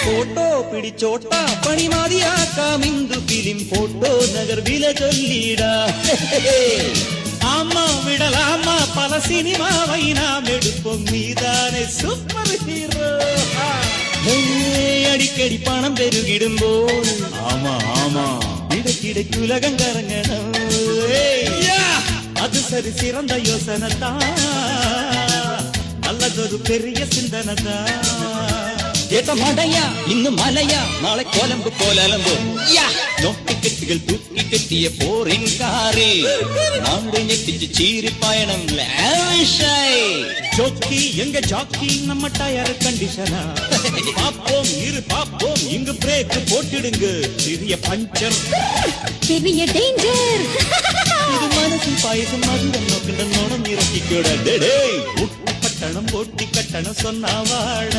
photo பிடிச்சோட்டா பணிமாதியாக்கா மிந்து film photo நகர் வில சொல்லிடா ஆமா விடலாமா பல சினிமாவை நாம் எடுப்போம் நீதானே சூப்பர் ஹீரோ அடிக்கடி பணம் பெருகிடும்போது ஆமா ஆமா இடைக்கிடைக்கு உலகம் கரங்கணும் அது சரி சிறந்த யோசனை தான் நல்லதொரு பெரிய சிந்தனை தான் ஏட்ட மடையா இன்னும் மலையா நாளை கோலம்பு கோலம்பு நோட்டி கெட்டிகள் தூக்கி கெட்டிய போரின் காரே நாடு நெட்டிச்சு சீரி பயணம் ஜோக்கி எங்க ஜாக்கி நம்ம டயர் கண்டிஷனா பாப்போம் இரு பாப்போம் இங்கு பிரேக் போட்டுடுங்க சிறிய பஞ்சர் பெரிய டேஞ்சர் இது மனசில் பாயசம் மதுரம் நோக்கின்ற நோடம் இறக்கி கூட பட்டணம் போட்டி கட்டணம் சொன்னா வாழ